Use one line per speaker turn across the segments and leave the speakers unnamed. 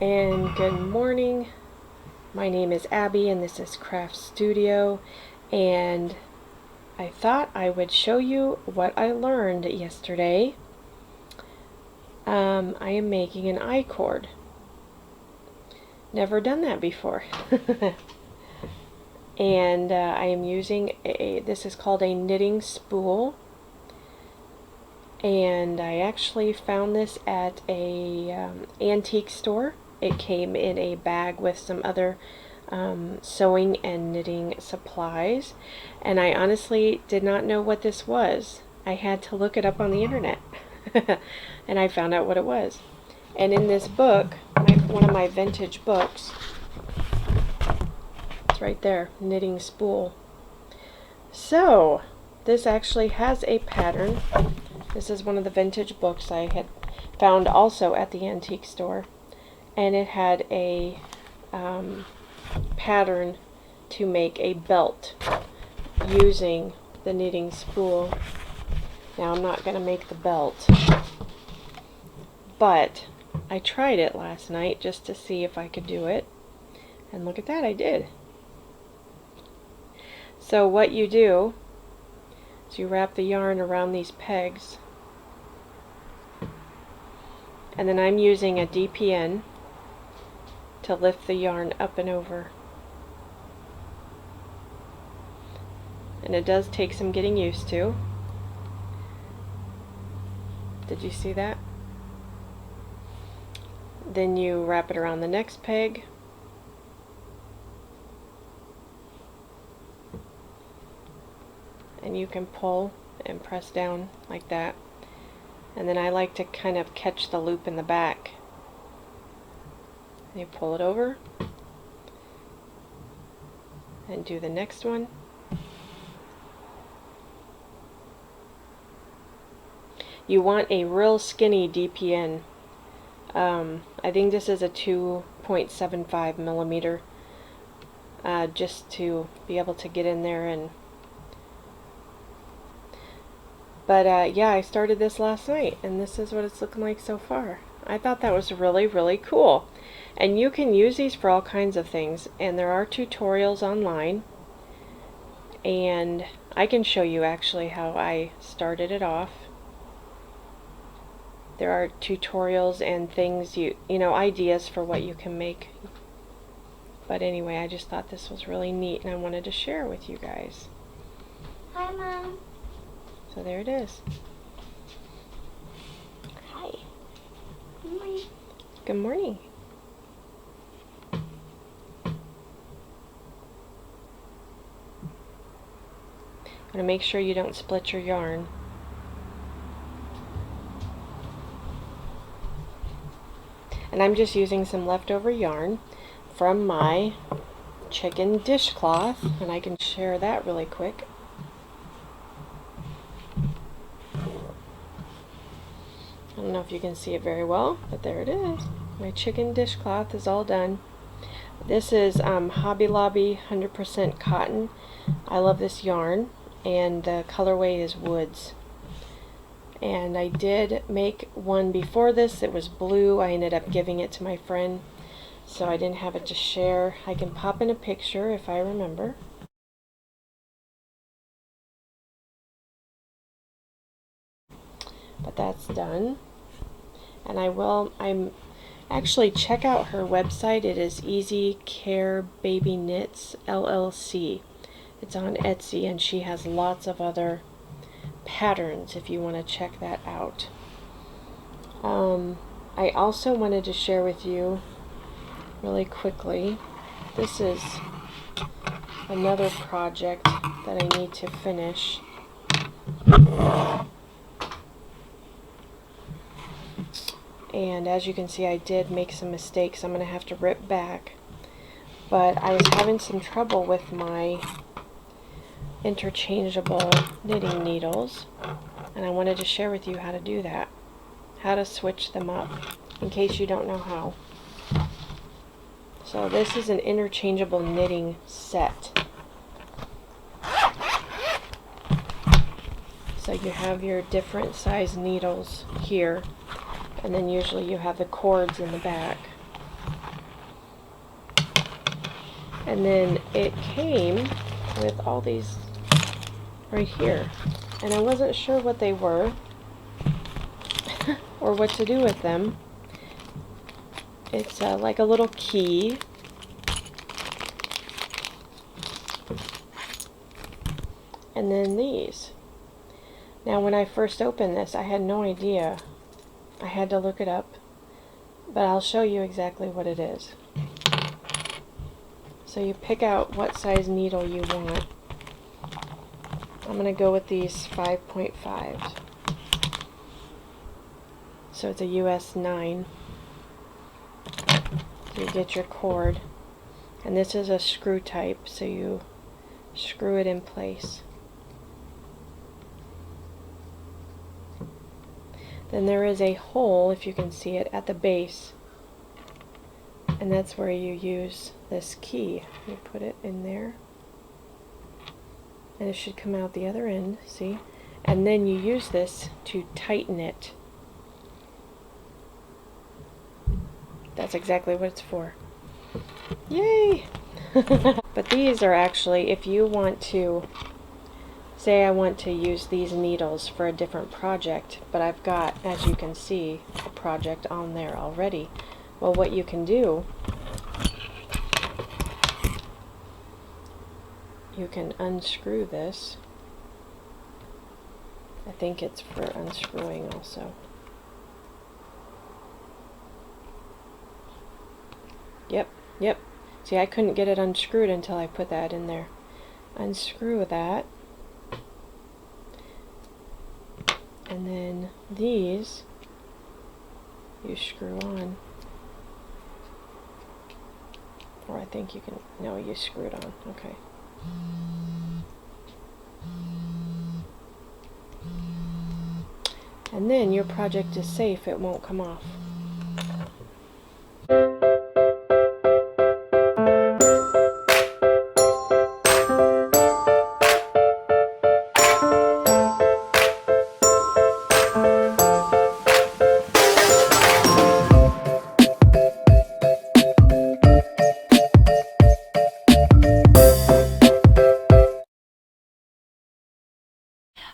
And good morning. My name is Abby and this is Craft Studio, and I thought I would show you what I learned yesterday. I am making an I-cord. Never done that before. And I am using this is called a knitting spool, and I actually found this at a antique store. It came in a bag with some other sewing and knitting supplies, and I honestly did not know what this was. I had to look it up on the internet and I found out what it was. And in this book, one of my vintage books, it's right there, Knitting Spool. So this actually has a pattern. This is one of the vintage books I had found also at the antique store, and it had a pattern to make a belt using the knitting spool. Now I'm not going to make the belt, but I tried it last night just to see if I could do it, and look at that, I did. So what you do is you wrap the yarn around these pegs, and then I'm using a DPN to lift the yarn up and over. And it does take some getting used to. Did you see that? Then you wrap it around the next peg. And you can pull and press down like that. And then I like to kind of catch the loop in the back. You pull it over and do the next one. You want a real skinny DPN. I think this is a 2.75 millimeter, just to be able to get in there. And yeah, I started this last night and this is what it's looking like so far. I thought that was really cool. And you can use these for all kinds of things, and there are tutorials online, and I can show you actually how I started it off. There are tutorials and things, you know, ideas for what you can make. But anyway, I just thought this was really neat and I wanted to share with you guys.
Hi, Mom.
So there it is.
Hi. Good morning.
Good morning. I'm going to make sure you don't split your yarn. And I'm just using some leftover yarn from my chicken dishcloth, and I can share that really quick. I don't know if you can see it very well, but there it is. My chicken dishcloth is all done. This is Hobby Lobby 100% cotton. I love this yarn, and the colorway is Woods. And I did make one before this. It was blue. I ended up giving it to my friend, so I didn't have it to share. I can pop in a picture if I remember. But that's done. And I'm actually, check out her website. It is Easy Care Baby Knits LLC. It's on Etsy, and she has lots of other patterns if you want to check that out. I also wanted to share with you really quickly, this is another project that I need to finish. And as you can see, I did make some mistakes. I'm going to have to rip back, but I was having some trouble with my interchangeable knitting needles, and I wanted to share with you how to do that, how to switch them up, in case you don't know how. So this is an interchangeable knitting set. So you have your different size needles here, and then usually you have the cords in the back. And then it came with all these right here. And I wasn't sure what they were or what to do with them. It's like a little key. And then these. Now when I first opened this, I had no idea. I had to look it up. But I'll show you exactly what it is. So you pick out what size needle you want. I'm going to go with these 5.5s. So it's a US 9. So you get your cord. And this is a screw type, so you screw it in place. Then there is a hole, if you can see it, at the base. And that's where you use this key. You put it in there. And it should come out the other end, see? And then you use this to tighten it. That's exactly what it's for. Yay! But these are actually, if you want to, say I want to use these needles for a different project, but I've got, as you can see, a project on there already. Well, what you can do, you can unscrew this. I think it's for unscrewing also. Yep. See, I couldn't get it unscrewed until I put that in there. Unscrew that. And then these, you screw on. Or I think you can, no, you screw it on. Okay. And then your project is safe, it won't come off.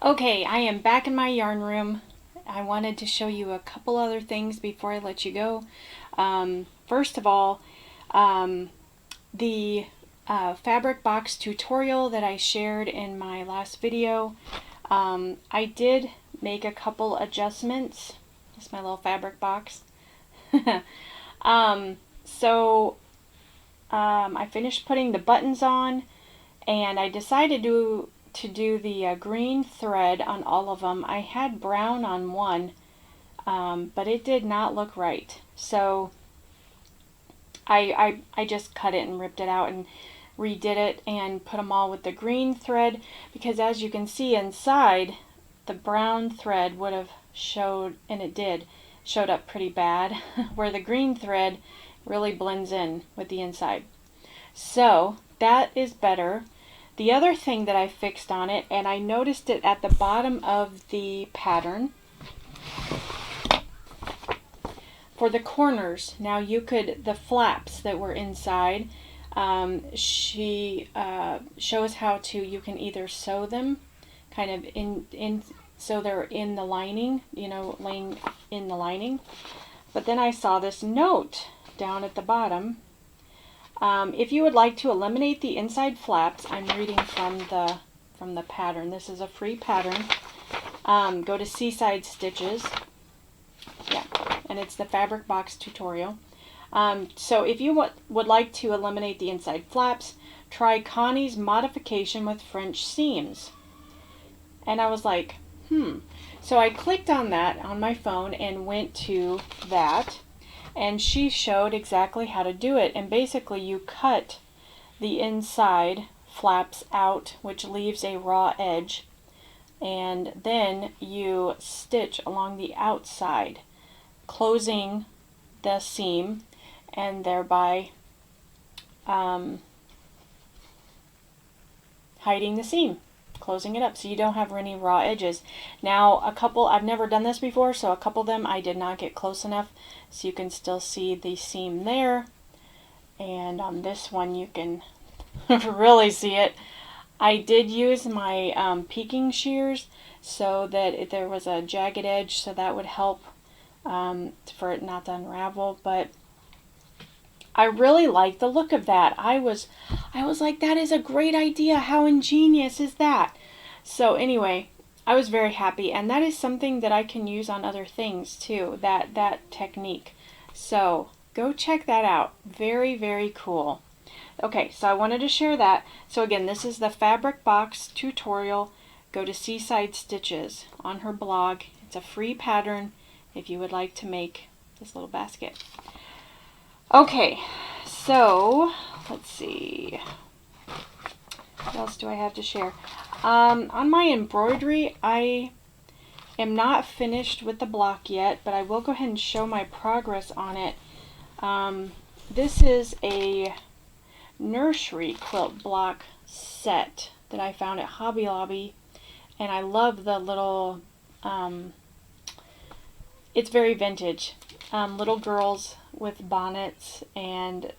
Okay, I am back in my yarn room. I wanted to show you a couple other things before I let you go. First of all, the fabric box tutorial that I shared in my last video, I did make a couple adjustments. That's my little fabric box. I finished putting the buttons on, and I decided to do the green thread on all of them. I had brown on one, but it did not look right. So I just cut it and ripped it out and redid it and put them all with the green thread, because as you can see inside, the brown thread would have showed, and it did, showed up pretty bad, where the green thread really blends in with the inside. So that is better. The other thing that I fixed on it, and I noticed it at the bottom of the pattern, for the corners, now you could, the flaps that were inside, she shows how to, you can either sew them kind of in so they're in the lining, you know, laying in the lining. But then I saw this note down at the bottom. If you would like to eliminate the inside flaps, I'm reading from the pattern. This is a free pattern. Go to Seaside Stitches. Yeah, and it's the fabric box tutorial. So if you would like to eliminate the inside flaps, try Connie's modification with French seams. And I was like, So I clicked on that on my phone and went to that. And she showed exactly how to do it. And basically you cut the inside flaps out, which leaves a raw edge. And then you stitch along the outside, closing the seam and thereby hiding the seam, closing it up so you don't have any raw edges. Now a couple, I've never done this before, so a couple of them I did not get close enough, so you can still see the seam there. And on this one you can really see it. I did use my peeking shears so that there was a jagged edge, so that would help for it not to unravel. But I really like the look of that. I was like, that is a great idea. How ingenious is that? So anyway, I was very happy, and that is something that I can use on other things too. That technique. So go check that out. Very, very cool. Okay, so I wanted to share that. So again, this is the fabric box tutorial. Go to Seaside Stitches on her blog. It's a free pattern if you would like to make this little basket. Okay, so let's see. What else do I have to share? On my embroidery, I am not finished with the block yet, but I will go ahead and show my progress on it. This is a nursery quilt block set that I found at Hobby Lobby, and I love the little, it's very vintage. Little girls with bonnets and,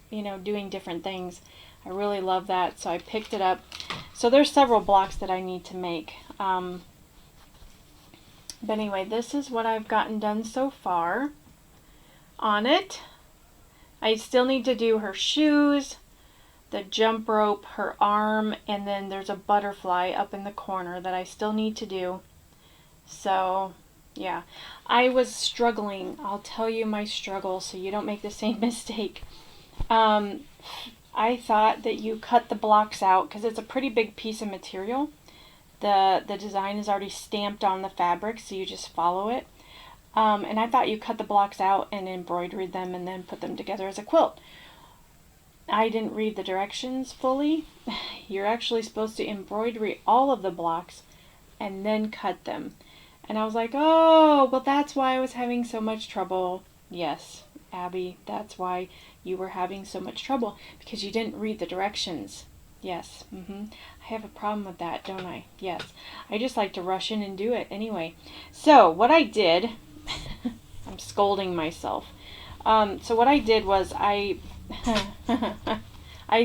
you know, doing different things. I really love that, so I picked it up. So there's several blocks that I need to make. But anyway, this is what I've gotten done so far on it. I still need to do her shoes, the jump rope, her arm, and then there's a butterfly up in the corner that I still need to do. So, yeah. I was struggling. I'll tell you my struggle so you don't make the same mistake. I thought that you cut the blocks out because it's a pretty big piece of material. The design is already stamped on the fabric, so you just follow it. And I thought you cut the blocks out and embroidered them and then put them together as a quilt. I didn't read the directions fully. You're actually supposed to embroider all of the blocks and then cut them. And I was like, oh, well, that's why I was having so much trouble. Yes, Abby, that's why you were having so much trouble, because you didn't read the directions. Yes, I have a problem with that, don't I? Yes. I just like to rush in and do it anyway. So what I did, I'm scolding myself. So what I did was I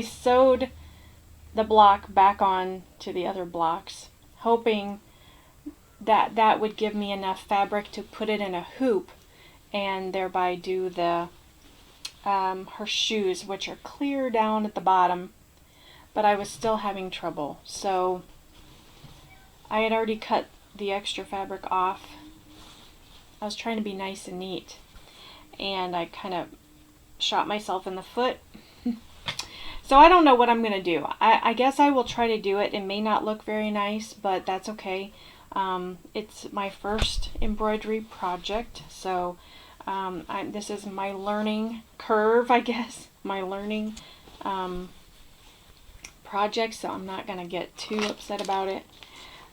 sewed the block back on to the other blocks, hoping that that would give me enough fabric to put it in a hoop and thereby do the her shoes, which are clear down at the bottom. But I was still having trouble, so I had already cut the extra fabric off. I was trying to be nice and neat, and I kind of shot myself in the foot. So I don't know what I'm going to do. I guess I will try to do it. It may not look very nice, but that's okay. It's my first embroidery project, so this is my learning curve, I guess, my learning project, so I'm not going to get too upset about it.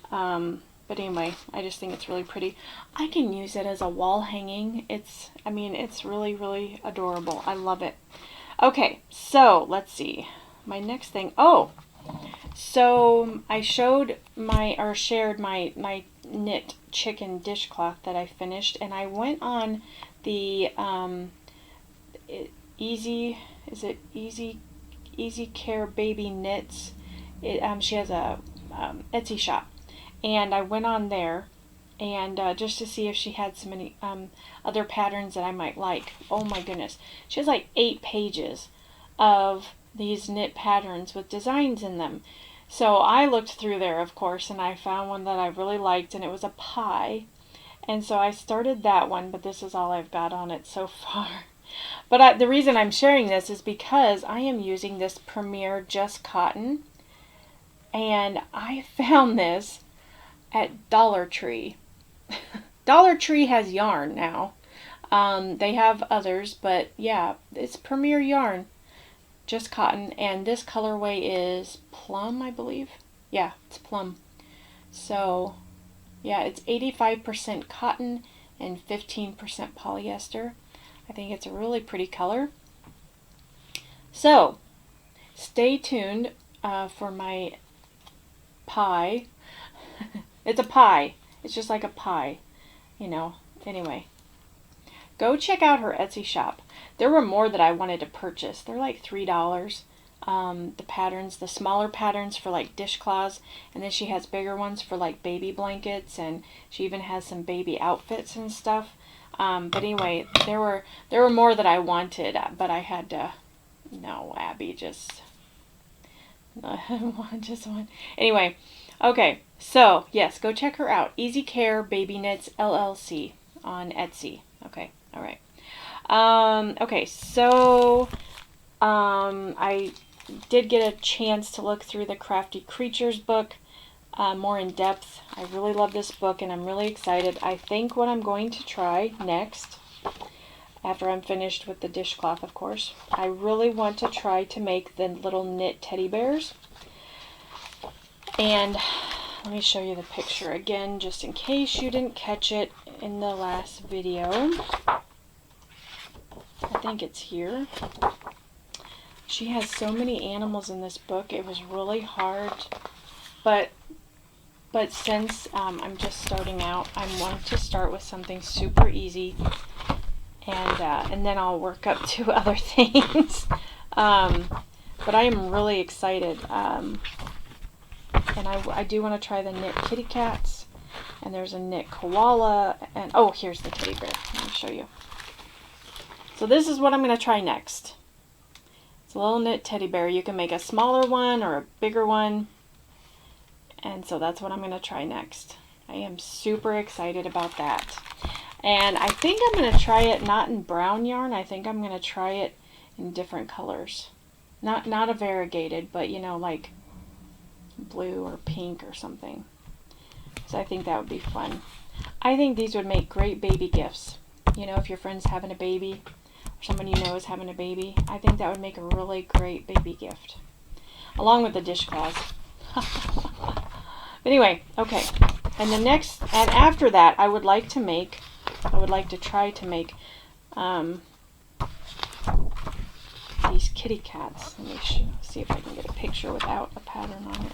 But anyway, I just think it's really pretty. I can use it as a wall hanging. It's really, really adorable. I love it. Okay, so let's see. My next thing, so I shared my knit chicken dishcloth that I finished, and I went on the Easy Care Baby Knits. She has a Etsy shop, and I went on there and just to see if she had some any other patterns that I might like. Oh my goodness, she has like 8 pages of these knit patterns with designs in them. So I looked through there, of course, and I found one that I really liked, and it was a pie. And so I started that one, but this is all I've got on it so far. But the reason I'm sharing this is because I am using this Premier Just Cotton, and I found this at Dollar Tree. Dollar Tree has yarn now. They have others, but yeah, it's Premier yarn, Just Cotton, and this colorway is plum, I believe. Yeah, it's plum. So, yeah, it's 85% cotton and 15% polyester. I think it's a really pretty color. So, stay tuned for my pie. It's a pie. It's just like a pie, you know. Anyway, go check out her Etsy shop. There were more that I wanted to purchase. They're like $3. the patterns, the smaller patterns for like dishcloths, and then she has bigger ones for like baby blankets, and she even has some baby outfits and stuff. But anyway, there were more that I wanted, but I had to. No, Abby, just just one. Anyway, okay. So yes, go check her out. Easy Care Baby Knits LLC on Etsy. Okay, all right. Okay, so I did get a chance to look through the Crafty Creatures book more in depth. I really love this book and I'm really excited. I think what I'm going to try next, after I'm finished with the dishcloth, of course, I really want to try to make the little knit teddy bears. And let me show you the picture again, just in case you didn't catch it in the last video. I think it's here. She has so many animals in this book. It was really hard, but since I'm just starting out, I want to start with something super easy, and then I'll work up to other things. But I am really excited, and I do want to try the knit kitty cats, and there's a knit koala, and oh, here's the teddy bear. Let me show you. So this is what I'm going to try next. It's a little knit teddy bear. You can make a smaller one or a bigger one. And so that's what I'm going to try next. I am super excited about that. And I think I'm going to try it not in brown yarn. I think I'm going to try it in different colors. Not a variegated, but you know, like blue or pink or something. So I think that would be fun. I think these would make great baby gifts. You know, if your friend's having a baby, or someone you know is having a baby, I think that would make a really great baby gift. Along with the dishcloths. Anyway, okay. And after that, I would like to try to make these kitty cats. Let me see if I can get a picture without a pattern on it.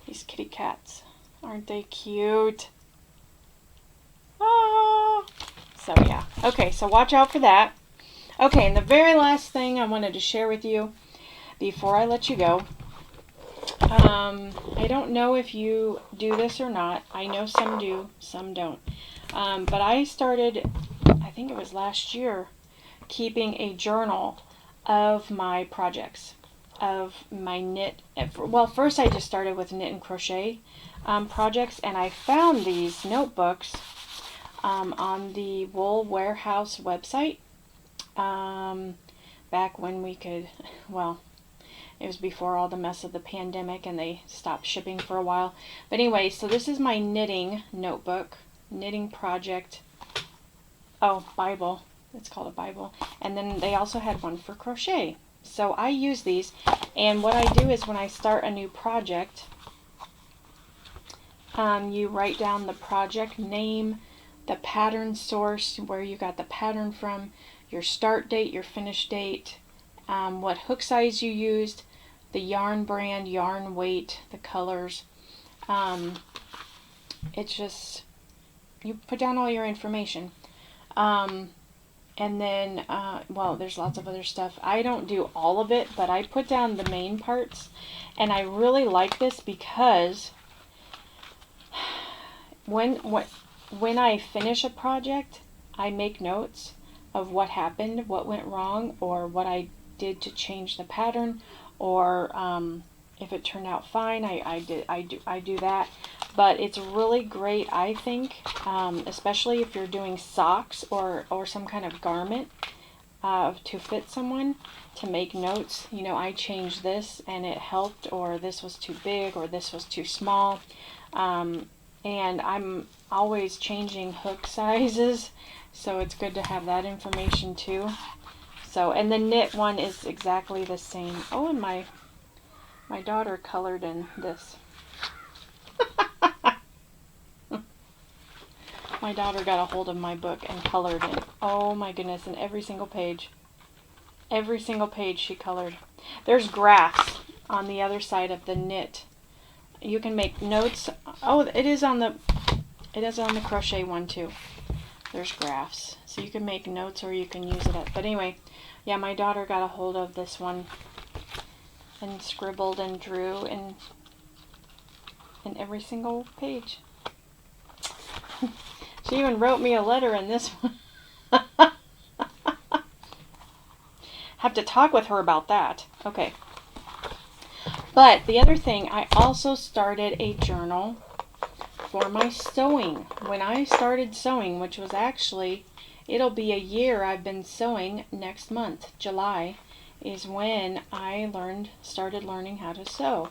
These kitty cats. Aren't they cute? Oh. So yeah. Okay, so watch out for that. Okay, and the very last thing I wanted to share with you before I let you go. I don't know if you do this or not. I know some do, some don't. But I started, I think it was last year, keeping a journal of my projects, of my knit. Well, first I just started with knit and crochet projects, and I found these notebooks on the Wool Warehouse website back when we could, well, it was before all the mess of the pandemic and they stopped shipping for a while. But anyway, so this is my knitting notebook, knitting project. Oh, Bible. It's called a Bible. And then they also had one for crochet. So I use these. And what I do is when I start a new project, you write down the project name, the pattern source, where you got the pattern from, your start date, your finish date, what hook size you used, the yarn brand, yarn weight, the colors. It's just, you put down all your information. And then, well, there's lots of other stuff. I don't do all of it, but I put down the main parts. And I really like this because when I finish a project, I make notes of what happened, what went wrong, or what I did to change the pattern, or if it turned out fine, I do that. But it's really great, I think, especially if you're doing socks or some kind of garment to fit someone, to make notes. You know, I changed this and it helped, or this was too big, or this was too small. And I'm always changing hook sizes, so it's good to have that information too. So, and the knit one is exactly the same. Oh, and my daughter colored in this. My daughter got a hold of my book and colored in. Oh my goodness, in every single page. Every single page she colored. There's graphs on the other side of the knit. You can make notes. Oh, it is on the crochet one too. there's graphs. So you can make notes or you can use it up. But anyway, yeah, my daughter got a hold of this one and scribbled and drew in every single page. She even wrote me a letter in this one. Have to talk with her about that. Okay. But the other thing, I also started a journal for my sewing. When I started sewing, which was actually, it'll be a year I've been sewing next month. July is when I started learning how to sew.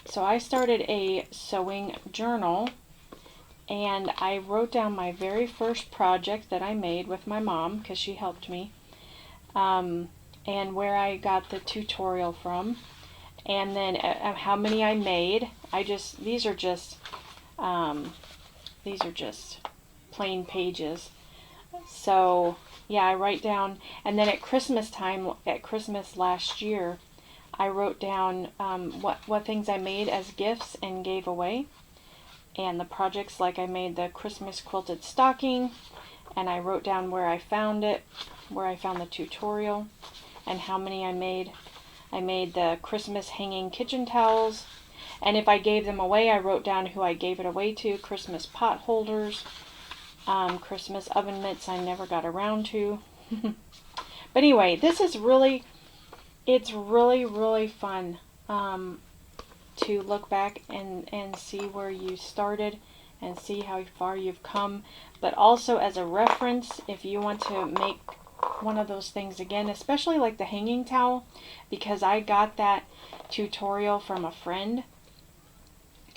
So I started a sewing journal, and I wrote down my very first project that I made with my mom because she helped me, and where I got the tutorial from, and then how many I made. These are just plain pages. So yeah, I write down, and then at Christmas last year, I wrote down what things I made as gifts and gave away, and the projects, like I made the Christmas quilted stocking, and I wrote down where I found it, where I found the tutorial, and how many I made. I made the Christmas hanging kitchen towels, and if I gave them away, I wrote down who I gave it away to. Christmas pot holders, Christmas oven mitts I never got around to. But anyway, it's really fun to look back and see where you started and see how far you've come. But also as a reference, if you want to make one of those things again, especially like the hanging towel, because I got that tutorial from a friend.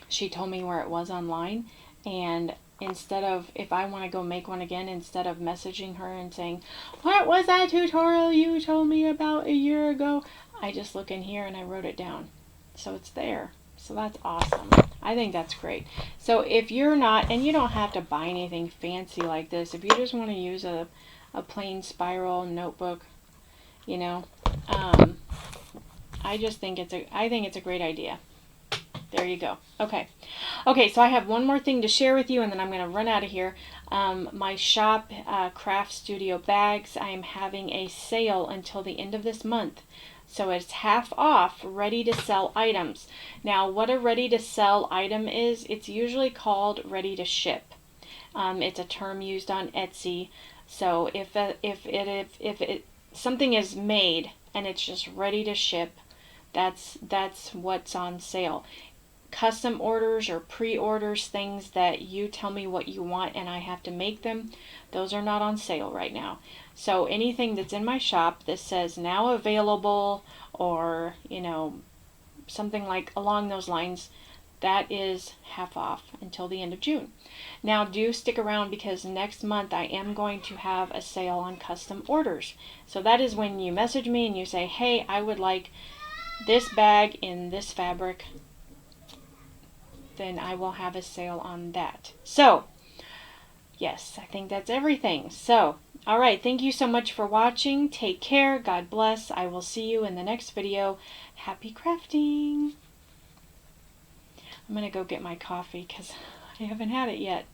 She told me where it was online, and instead of, if I want to go make one again, instead of messaging her and saying, what was that tutorial you told me about a year ago, I just look in here and I wrote it down. So it's there. So that's awesome. I think that's great. So if you're not, and you don't have to buy anything fancy like this, if you just want to use a plain spiral notebook, you know, I think it's a great idea. There you go. Okay, so I have one more thing to share with you, and then I'm going to run out of here. My shop, Craft Studio Bags, I am having a sale until the end of this month. So it's half off, ready to sell items. Now, what a ready to sell item is, it's usually called ready to ship. It's a term used on Etsy. So if something is made and it's just ready to ship, that's what's on sale. Custom orders or pre-orders, things that you tell me what you want and I have to make them, those are not on sale right now. So anything that's in my shop that says now available, or something like along those lines, that is half off until the end of June. Now do stick around, because next month I am going to have a sale on custom orders. So that is when you message me and you say, hey, I would like this bag in this fabric, then I will have a sale on that. So yes, I think that's everything. So all right, thank you so much for watching. Take care. God bless. I will see you in the next video. Happy crafting. I'm going to go get my coffee because I haven't had it yet.